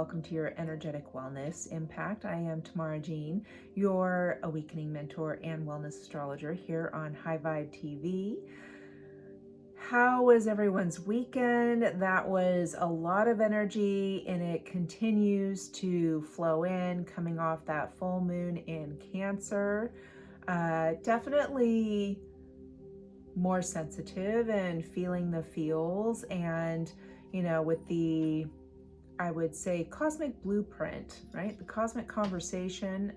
welcome to your energetic wellness impact. I am Tamara Jean, your awakening mentor and wellness astrologer here on High Vibe TV. How was everyone's weekend? That was a lot of energy and it continues to flow in, coming off that full moon in Cancer. Definitely more sensitive and feeling the feels, and with the, I would say, cosmic blueprint, right? The cosmic conversation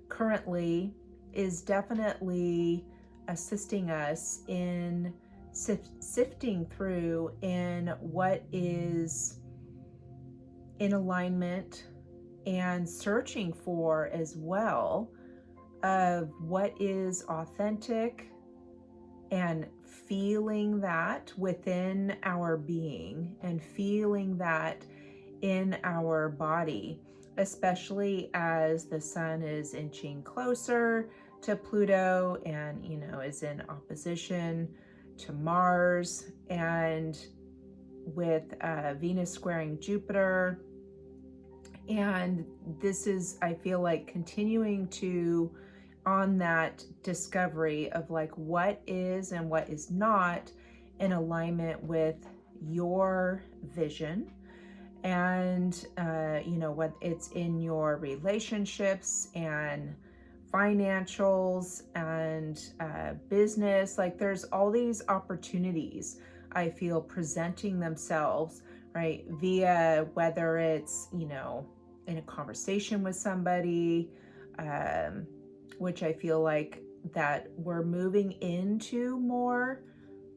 currently is definitely assisting us in sifting through in what is in alignment and searching for as well of what is authentic and feeling that within our being and feeling that in our body, especially as the sun is inching closer to Pluto and, is in opposition to Mars, and with Venus squaring Jupiter. And this is, I feel like, continuing to on that discovery of like what is and what is not in alignment with your vision, and what it's in your relationships and financials and business. Like there's all these opportunities I feel presenting themselves, right, via whether it's in a conversation with somebody, which I feel like that we're moving into more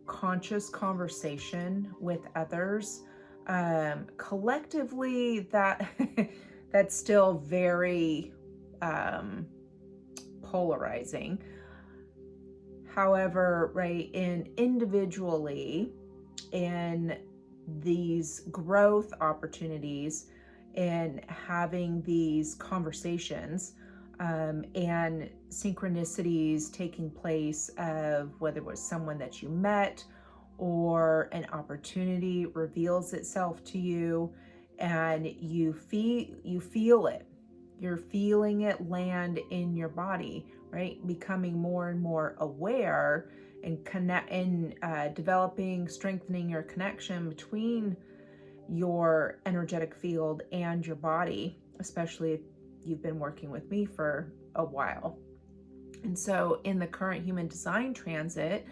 conscious conversation with others. Collectively, that that's still very polarizing. However, right, individually, in these growth opportunities and having these conversations, and synchronicities taking place of whether it was someone that you met or an opportunity reveals itself to you, and you feel it. You're feeling it land in your body, right? Becoming more and more aware and developing, strengthening your connection between your energetic field and your body, especially if you've been working with me for a while. And so in the current human design transit,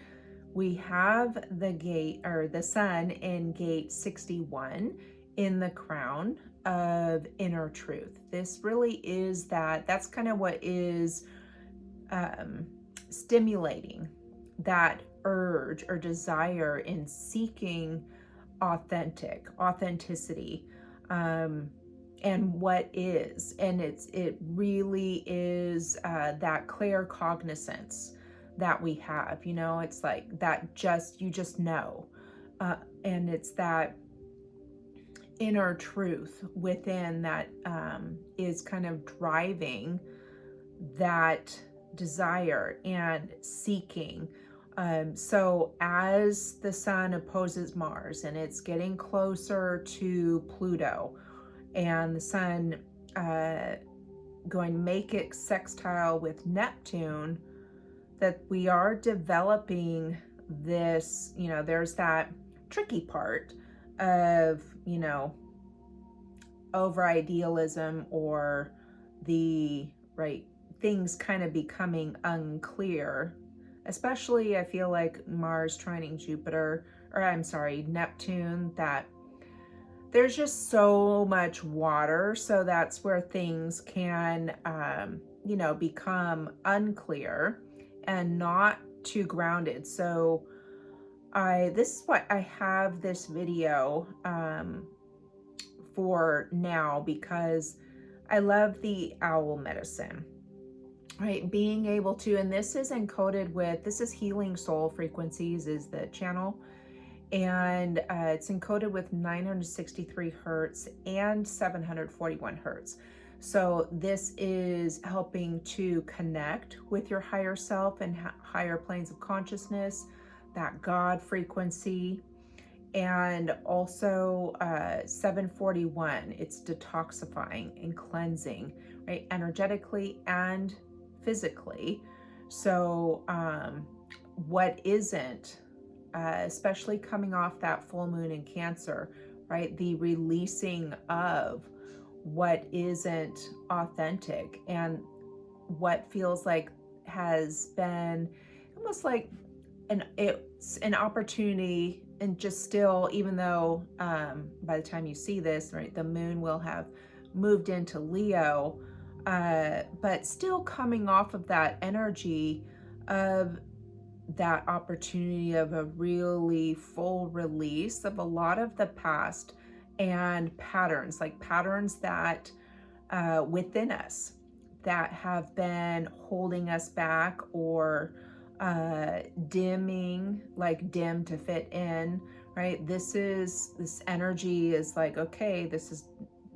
we have the sun in gate 61 in the crown of inner truth. This really is that's kind of what is stimulating that urge or desire in seeking authenticity, and what is, and it really is that clear cognizance that we have. It's like that you just know, and it's that inner truth within that is kind of driving that desire and seeking. So as the sun opposes Mars and it's getting closer to Pluto, and the sun going to make it sextile with Neptune, that we are developing this, there's that tricky part of, over idealism, or the right things kind of becoming unclear, especially I feel like Mars trining Neptune, that there's just so much water. So that's where things can, become unclear and not too grounded. So this is what I have this video for now, because I love the owl medicine, right? Being able to, and this is encoded with, this is Healing Soul Frequencies is the channel, and it's encoded with 963 hertz and 741 hertz. So this is helping to connect with your higher self and higher planes of consciousness, that God frequency, And also 741, it's detoxifying and cleansing, right? Energetically and physically. So what isn't, especially coming off that full moon in Cancer, right? The releasing of what isn't authentic and what feels like has been almost like it's an opportunity, and just still, even though by the time you see this, right, the moon will have moved into Leo, but still coming off of that energy of that opportunity of a really full release of a lot of the past and patterns, like patterns that within us that have been holding us back or dimming, like dim to fit in, right? This energy is like, okay, this is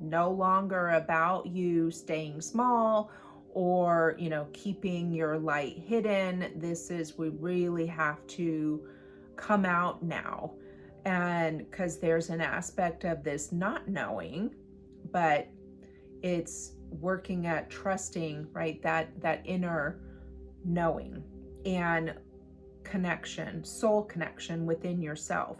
no longer about you staying small or, keeping your light hidden. This is, we really have to come out now. And because there's an aspect of this not knowing, but it's working at trusting, right? That inner knowing and connection, soul connection within yourself.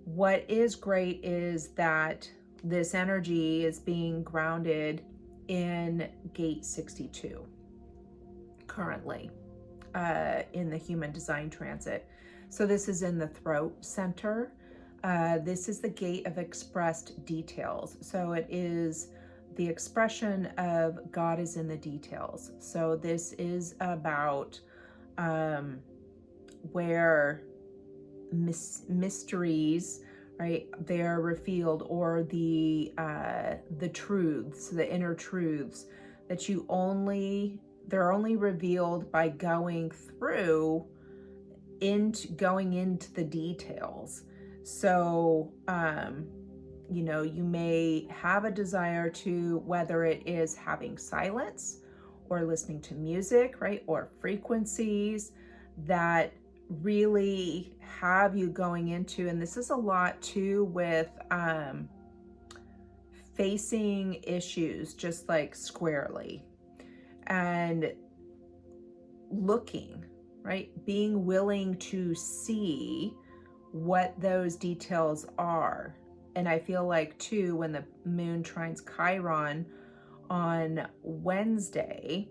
What is great is that this energy is being grounded in gate 62 currently in the human design transit. So this is in the throat center. This is the gate of expressed details. So it is the expression of God is in the details. So this is about where mysteries, right, they're revealed, or the truths, the inner truths that they're only revealed by going into the details. So you may have a desire to, whether it is having silence or listening to music, right, or frequencies that really have you going into, and this is a lot too with facing issues just like squarely and looking, right, being willing to see what those details are. And I feel like too, when the moon trines Chiron on Wednesday,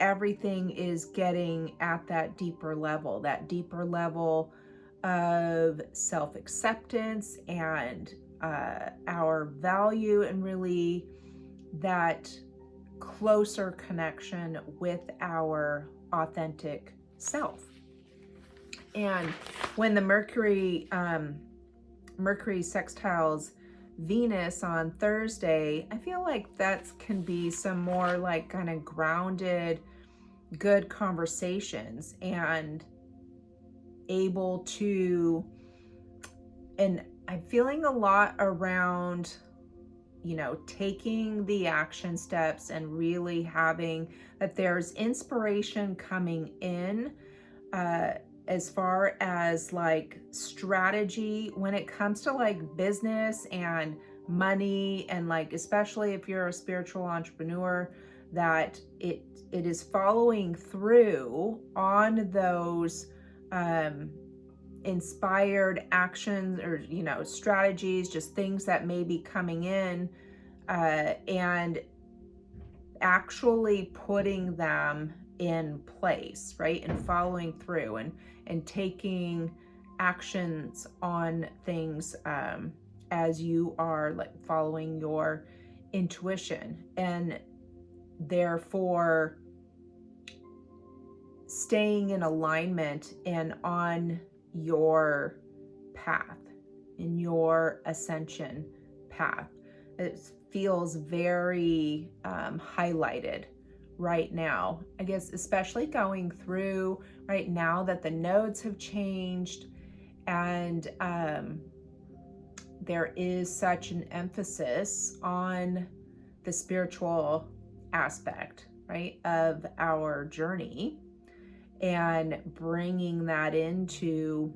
everything is getting at that deeper level of self-acceptance and our value, and really that closer connection with our authentic self. And when the Mercury sextiles Venus on Thursday, I feel like that can be some more like kind of grounded, good conversations, and able to, and I'm feeling a lot around, taking the action steps and really having that there's inspiration coming in as far as like strategy when it comes to like business and money, and like especially if you're a spiritual entrepreneur, that it is following through on those inspired actions or strategies, just things that may be coming in, and actually putting them in place, right, and following through and taking actions on things as you are like following your intuition, and therefore staying in alignment and on your path, in your ascension path. It feels very highlighted right now, I guess, especially going through right now that the nodes have changed, and there is such an emphasis on the spiritual aspect, right, of our journey. and bringing that into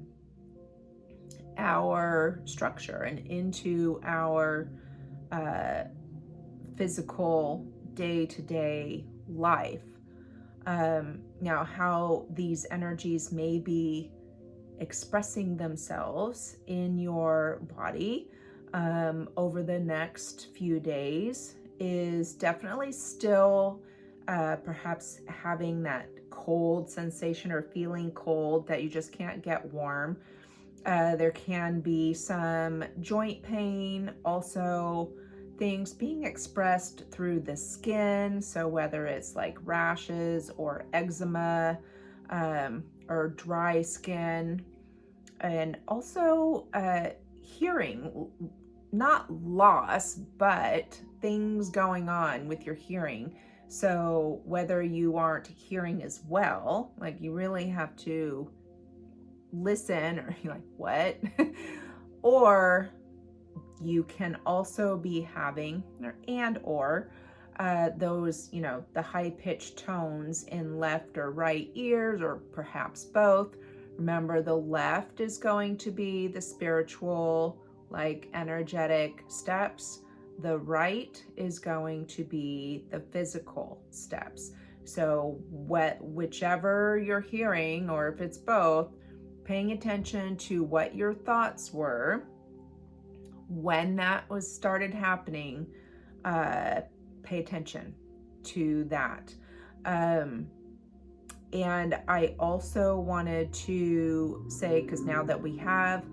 our structure and into our physical day-to-day life. Now, how these energies may be expressing themselves in your body over the next few days is definitely still perhaps having that cold sensation or feeling cold that you just can't get warm. There can be some joint pain, also things being expressed through the skin. So whether it's like rashes or eczema or dry skin, and also hearing, not loss, but things going on with your hearing. So whether you aren't hearing as well, like you really have to listen, or you're like, what? Or you can also be having, or those, the high-pitched tones in left or right ears, or perhaps both. Remember, the left is going to be the spiritual, like energetic steps. The right is going to be the physical steps. So whichever you're hearing, or if it's both, paying attention to what your thoughts were when that was started happening, pay attention to that. And I also wanted to say, because now that we have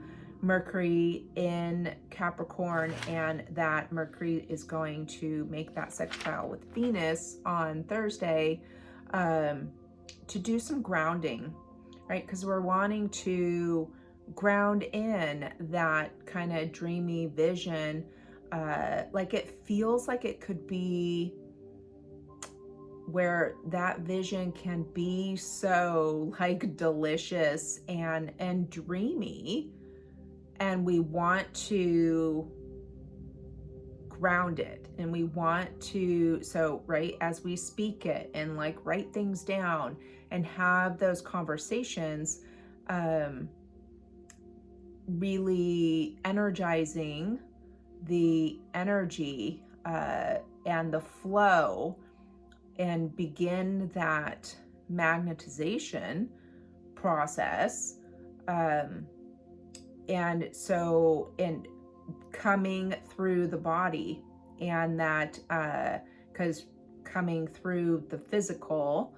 Mercury in Capricorn, and that Mercury is going to make that sextile with Venus on Thursday, to do some grounding, right? Because we're wanting to ground in that kind of dreamy vision. Like it feels like it could be where that vision can be so like delicious and dreamy, and we want to ground it, and we want to, so right as we speak it and like write things down and have those conversations, really energizing the energy and the flow, and begin that magnetization process. And so, and coming through the body, and that because coming through the physical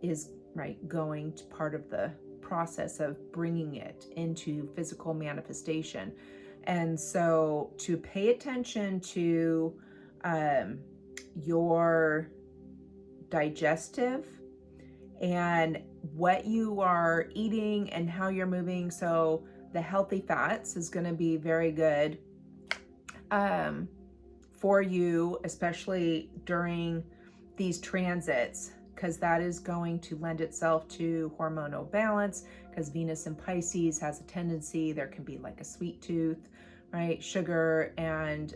is right going to part of the process of bringing it into physical manifestation. And so to pay attention to your digestive and what you are eating and how you're moving. So the healthy fats is going to be very good for you, especially during these transits, because that is going to lend itself to hormonal balance, because Venus in Pisces has a tendency, there can be like a sweet tooth, right? Sugar, and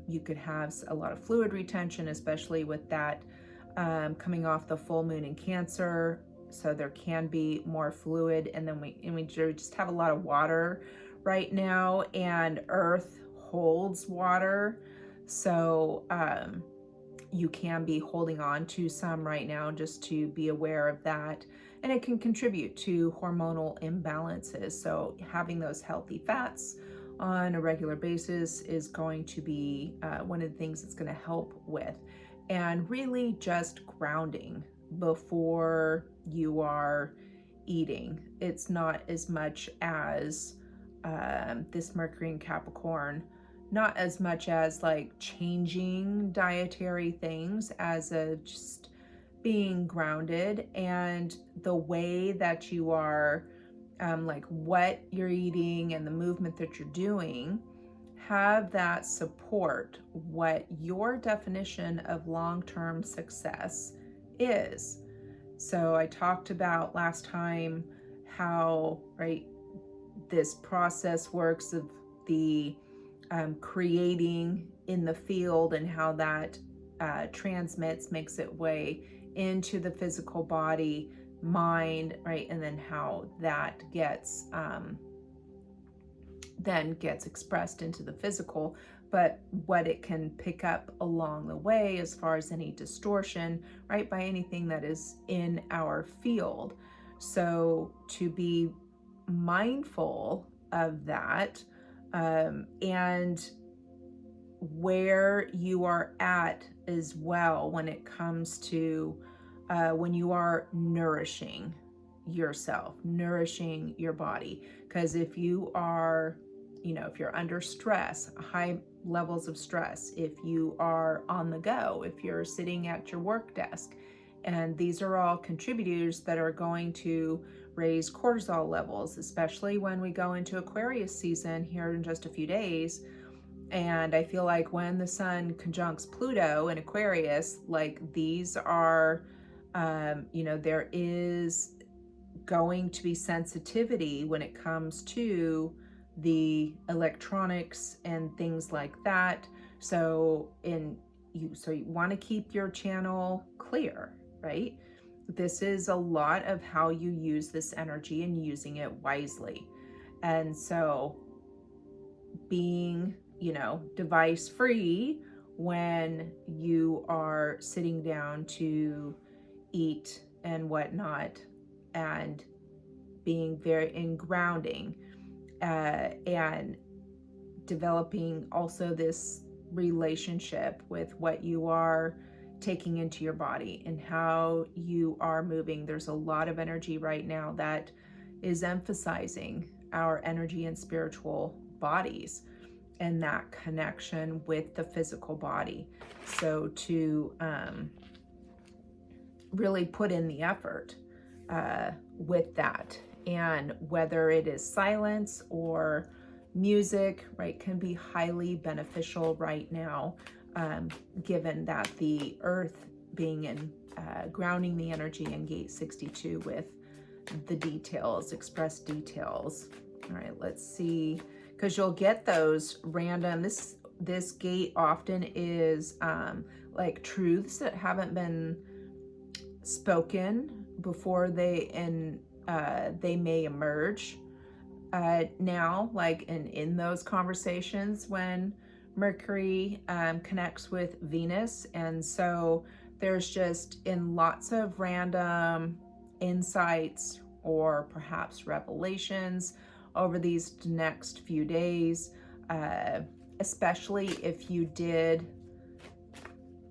you could have a lot of fluid retention, especially with that coming off the full moon in Cancer. So there can be more fluid, and then we just have a lot of water right now, and Earth holds water. So you can be holding on to some right now, just to be aware of that. And it can contribute to hormonal imbalances. So having those healthy fats on a regular basis is going to be one of the things it's going to help with. And really just grounding before you are eating. It's not as much as this Mercury in Capricorn, not as much as like changing dietary things, as a just being grounded, and the way that you are, like what you're eating and the movement that you're doing, have that support what your definition of long-term success is. So I talked about last time how, right, this process works of the creating in the field, and how that transmits, makes its way into the physical body mind, right? And then how that gets then gets expressed into the physical, but what it can pick up along the way as far as any distortion, right, by anything that is in our field. So to be mindful of that, and where you are at as well when it comes to when you are nourishing yourself, nourishing your body. Because if you are, if you're under stress, high levels of stress, if you are on the go, if you're sitting at your work desk, and these are all contributors that are going to raise cortisol levels, especially when we go into Aquarius season here in just a few days. And I feel like when the sun conjuncts Pluto in Aquarius, like these are, there is going to be sensitivity when it comes to the electronics and things like that. So you want to keep your channel clear, right? This is a lot of how you use this energy and using it wisely. And so being, device free when you are sitting down to eat and whatnot, and being very in grounding, and developing also this relationship with what you are taking into your body and how you are moving. There's a lot of energy right now that is emphasizing our energy and spiritual bodies and that connection with the physical body. So to really put in the effort with that, and whether it is silence or music, right, can be highly beneficial right now, given that the earth being in grounding the energy in gate 62 with the details, expressed details. All right, let's see, because you'll get those random, this gate often is like truths that haven't been spoken before they may emerge now, like in those conversations when Mercury connects with Venus. And so there's just in lots of random insights or perhaps revelations over these next few days, especially if you did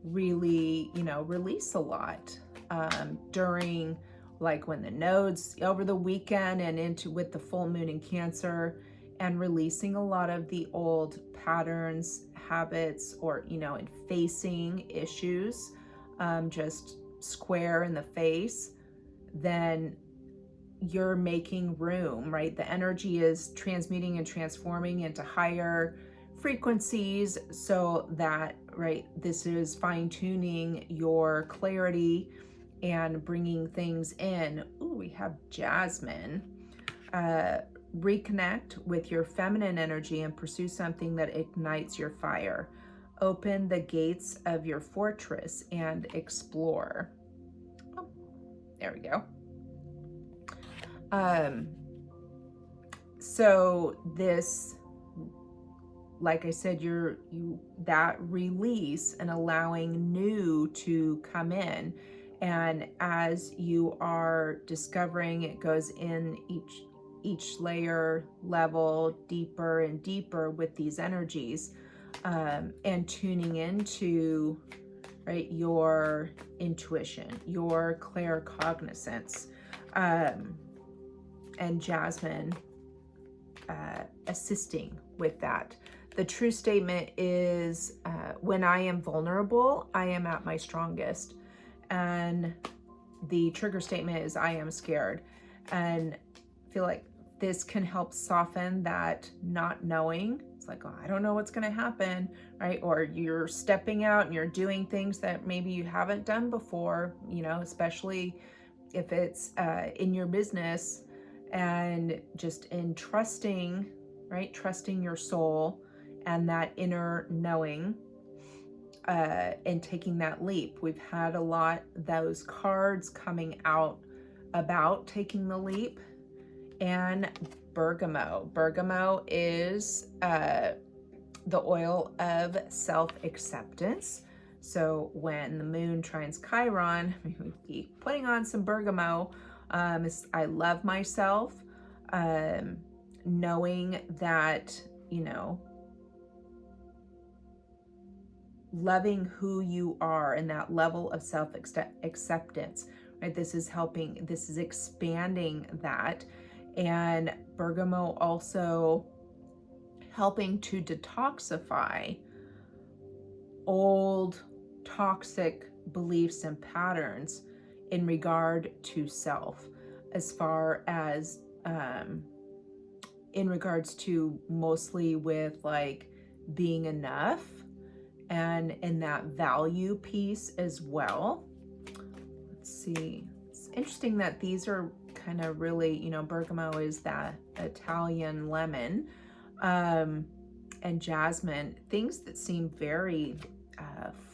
really, release a lot during, like when the nodes over the weekend and into with the full moon in Cancer, and releasing a lot of the old patterns, habits, or, and facing issues just square in the face, then you're making room, right? The energy is transmuting and transforming into higher frequencies, so that, right, this is fine-tuning your clarity and bringing things in. Ooh, we have Jasmine. Reconnect with your feminine energy and pursue something that ignites your fire. Open the gates of your fortress and explore. Oh, there we go. So this, like I said, that release and allowing new to come in. And as you are discovering, it goes in each layer level deeper and deeper with these energies, and tuning into, right, your intuition, your claircognizance, and Jasmine assisting with that. The true statement is, when I am vulnerable, I am at my strongest. And the trigger statement is, I am scared. And I feel like this can help soften that not knowing. It's like, oh, I don't know what's going to happen, right? Or you're stepping out and you're doing things that maybe you haven't done before, especially if it's in your business, and just in trusting, right? Trusting your soul and that inner knowing, and taking that leap. We've had a lot those cards coming out about taking the leap, and bergamot. Bergamot is the oil of self-acceptance. So when the moon trines Chiron, we be putting on some bergamot. I love myself, knowing that, loving who you are and that level of self-acceptance, right? This is expanding that. And bergamot also helping to detoxify old toxic beliefs and patterns in regard to self, as far as in regards to mostly with like being enough and in that value piece as well. Let's see. It's interesting that these are kind of really, bergamot is that Italian lemon, and jasmine, things that seem very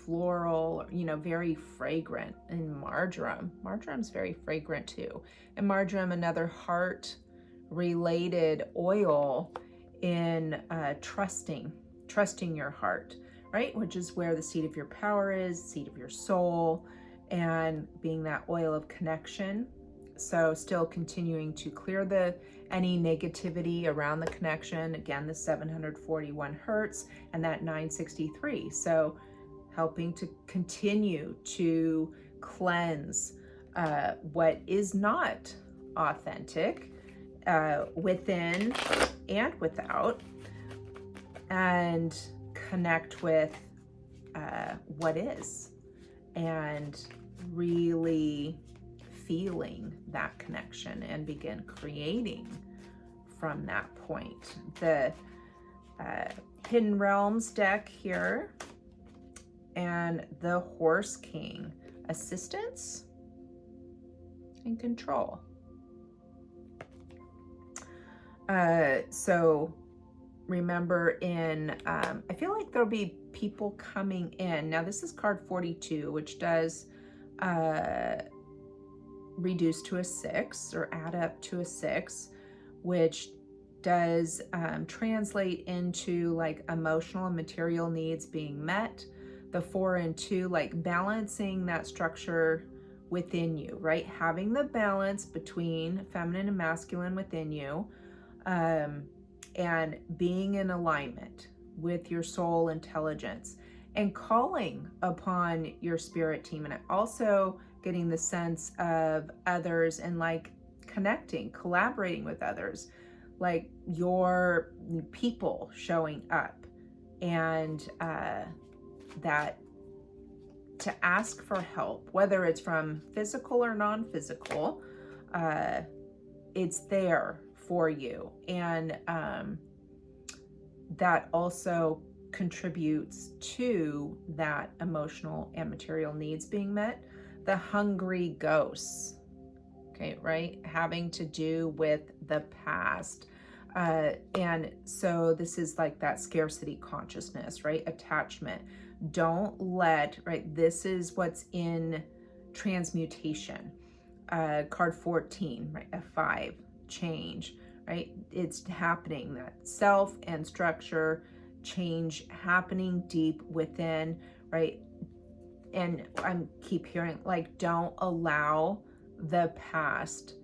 floral, very fragrant. And marjorum's very fragrant too. And marjoram, another heart related oil in trusting your heart, right? Which is where the seat of your power is, seat of your soul, and being that oil of connection. So still continuing to clear any negativity around the connection. Again, the 741 hertz and that 963. So helping to continue to cleanse what is not authentic within and without, and connect with what is, and really feeling that connection and begin creating from that point. The Hidden Realms deck here, and the Horse King, assistance and control. So remember I feel like there'll be people coming in. Now this is card 42, which does reduce to a 6 or add up to a 6, which does translate into like emotional and material needs being met. The 4 and 2, like balancing that structure within you, right? Having the balance between feminine and masculine within you, and being in alignment with your soul intelligence, and calling upon your spirit team. And also getting the sense of others and like connecting, collaborating with others, like your people showing up, and that to ask for help, whether it's from physical or non-physical, it's there for you. And that also contributes to that emotional and material needs being met. The hungry ghosts, okay, right? Having to do with the past. And so this is like that scarcity consciousness, right? Attachment. Don't let, right? This is what's in transmutation. Card 14, right? A 5, change, right? It's happening, that self and structure change happening deep within, right? And I keep hearing like, don't allow the past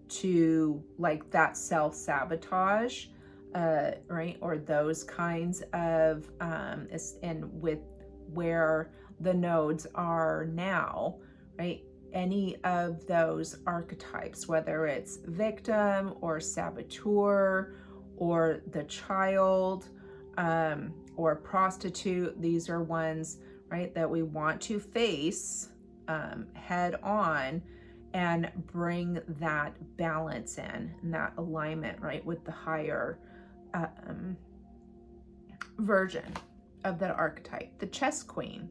to like that self-sabotage, right? Or those kinds of, and with where the nodes are now, right? Any of those archetypes, whether it's victim or saboteur or the child, or prostitute, these are ones, right, that we want to face head on and bring that balance in and that alignment, right, with the higher version of that archetype. The chess queen,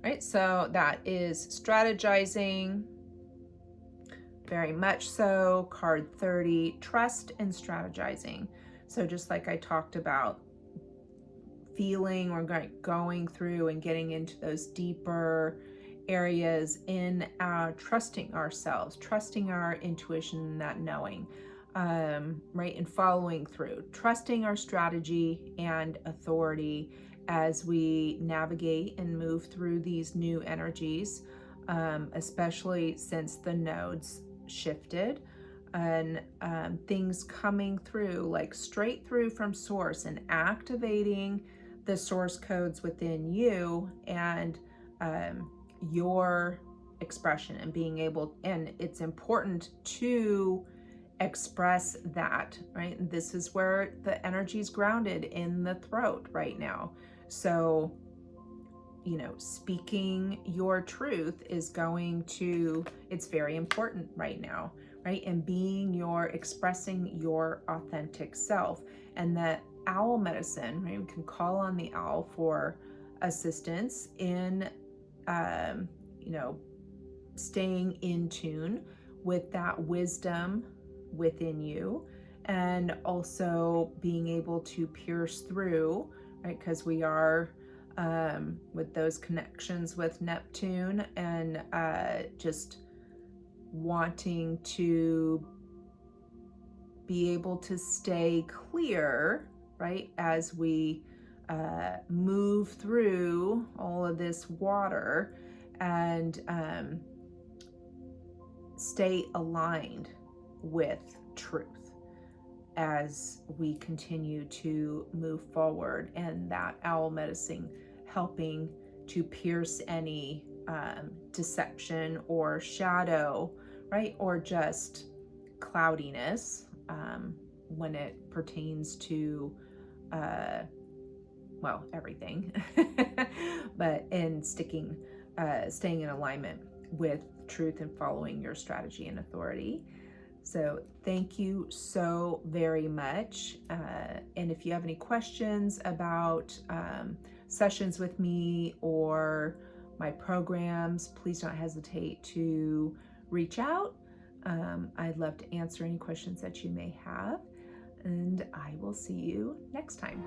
right? So that is strategizing, very much so. Card 30, trust and strategizing. So just like I talked about, feeling or going through and getting into those deeper areas in trusting ourselves, trusting our intuition, and that knowing, right, and following through, trusting our strategy and authority as we navigate and move through these new energies, especially since the nodes shifted, and things coming through like straight through from source and activating the source codes within you and your expression and being able, and it's important to express that, right? And this is where the energy is grounded in the throat right now. So, speaking your truth is it's very important right now, right? And expressing your authentic self. And that owl medicine, right? We can call on the owl for assistance in, staying in tune with that wisdom within you, and also being able to pierce through, right? Because we are with those connections with Neptune, and just wanting to be able to stay clear, right, as we move through all of this water, and stay aligned with truth as we continue to move forward. And that owl medicine helping to pierce any deception or shadow, right, or just cloudiness when it pertains to everything, but in staying in alignment with truth and following your strategy and authority. So thank you so very much. And if you have any questions about sessions with me or my programs, please don't hesitate to reach out. I'd love to answer any questions that you may have, and I will see you next time.